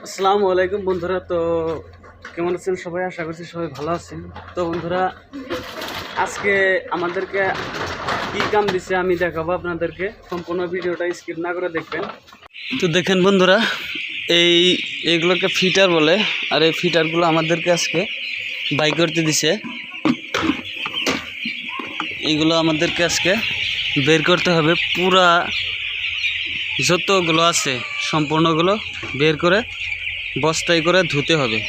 আসসালামু আলাইকুম বন্ধুরা। তো কেমন আছেন সবাই? আশা করছি সবাই ভালো আছেন। তো বন্ধুরা, আজকে আমাদেরকে কি কাম দিছে আমি দেখাবো আপনাদেরকে। সম্পূর্ণ ভিডিওটা স্কিপ না করে দেখবেন। তো দেখেন বন্ধুরা, এইগুলোকে ফিটার বলে। আর এই ফিটারগুলো আমাদেরকে আজকে বাই করতে দিছে। এইগুলো আমাদেরকে আজকে বের করতে হবে। পুরা যতগুলো আছে সম্পূর্ণগুলো বের করে বস্তায় করে ধুতে হবে।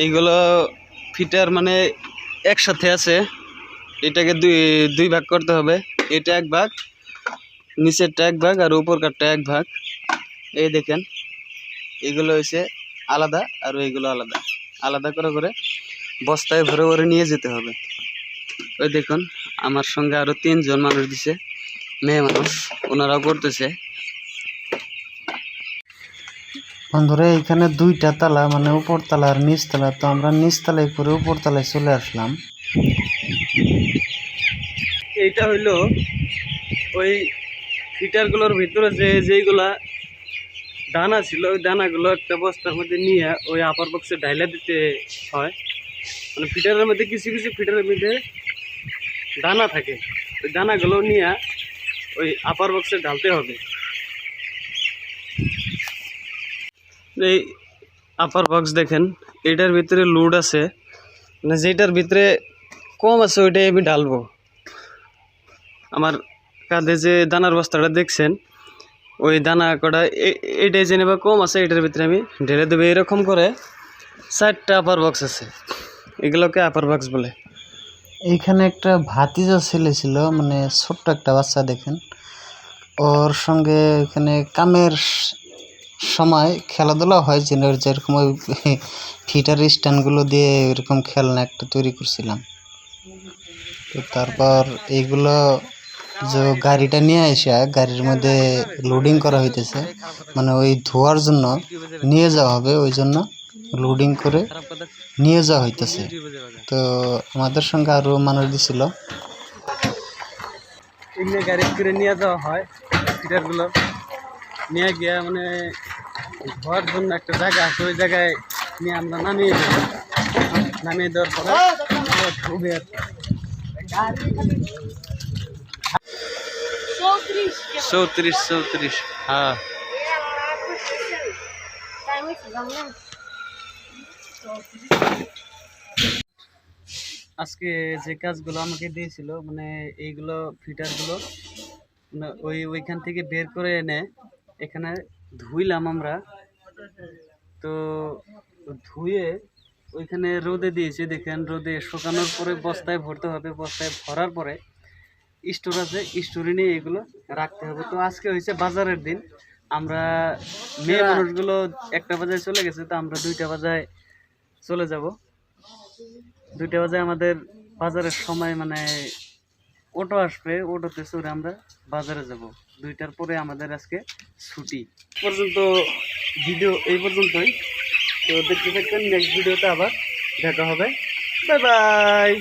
এইগুলো ফিটার মানে একসাথে আছে, এটাকে দুই ভাগ করতে হবে। এটা এক ভাগ, নিচেরটা এক ভাগ, আর উপরকারটা এক ভাগ। এই দেখেন, এগুলো হয়েছে আলাদা আর এইগুলো আলাদা। আলাদা করে করে বস্তায় ভরে ভরে নিয়ে যেতে হবে। ওই দেখুন, আমার সঙ্গে আরও 3 জন মানুষ দিছে, মেয়ে মানুষ, ওনারাও করতেছে। বন্ধুরা, এখানে দুইটা তালা, মানে উপর তালা আর নিচ তালা। তো আমরা নিচ তলায় করে উপর তলায় চলে আসলাম। এইটা হইলো ওই ফিটারগুলোর ভিতরে যেইগুলা দানা ছিল, ওই দানাগুলো একটা বস্তার মধ্যে নিয়ে ওই আপার বক্সে ঢাইলা দিতে হয়। মানে ফিটারের মধ্যে কিছু কিছু ফিটারের মধ্যে দানা থাকে, ওই দানাগুলো নিয়ে ওই আপার বক্সে ঢালতে হবে। এই আপার বক্স দেখেন, এটার ভিতরে লোড আছে, মানে যেটার ভিতরে কম আছে ওইটাই আমি ঢালবো। আমার কাঁধে যে দানার বস্তাটা দেখছেন, ওই দানা কটা এইটাই জেনে বা কম আছে, এটার ভিতরে আমি ঢেলে দেবো। এরকম করে 4টা আপার বক্স আছে, এগুলোকে আপার বক্স বলে। এইখানে একটা ভাতিজা ছেলে ছিল, মানে ছোট্ট একটা বাচ্চা। দেখেন, ওর সঙ্গে এখানে কামের সময় খেলাধুলা হয়, যেরকম ওই ফিটার স্ট্যান্ডগুলো দিয়ে এরকম খেলনা একটা তৈরি করছিলাম। তো তারপর এইগুলো যে গাড়িটা নিয়ে এসে গাড়ির মধ্যে লোডিং করা হইতেছে, মানে ওই ধোয়ার জন্য নিয়ে যাওয়া হবে, ওই জন্য লোডিং করে নিয়ে যাওয়া হইতেছে। তো আমাদের সঙ্গে আরও মানুষ দিছিল। এমনি গাড়ি করে নিয়ে যাওয়া হয় ফিটারগুলো, নিয়ে গিয়ে মানে ধোয়ার জন্য একটা জায়গা আছে, ওই জায়গায় নিয়ে আমরা নামিয়ে দিই। নামিয়ে দেওয়ার পরে ধুবে। 34 হ্যাঁ। আজকে যে কাজগুলো আমাকে দিয়েছিল, মানে এইগুলো ফিটারগুলো মানে ওইখান থেকে বের করে এনে এখানে ধুইলাম আমরা। তো ধুয়ে ওইখানে রোদে দিয়েছি। দেখেন, রোদে শুকানোর পরে বস্তায় ভরতে হবে। বস্তায় ভরার পরে স্টোর আছে, স্টোরে নিয়ে এগুলো রাখতে হবে। তো আজকে হয়েছে বাজারের দিন। আমরা মেয়ে মানুষগুলো 1টা বাজায় চলে গেছে, তো আমরা 2টা বাজায় চলে যাব। 2টা বাজায় আমাদের বাজারের সময়, মানে অটো আসবে, অটোতে চড়ে আমরা বাজারে যাব। 2টার পরে আমাদের আজকে ছুটি। পর্যন্ত ভিডিও এই পর্যন্তই। তো দেখতে থাকবেন, নেক্সট ভিডিওতে আবার দেখা হবে। Bye bye.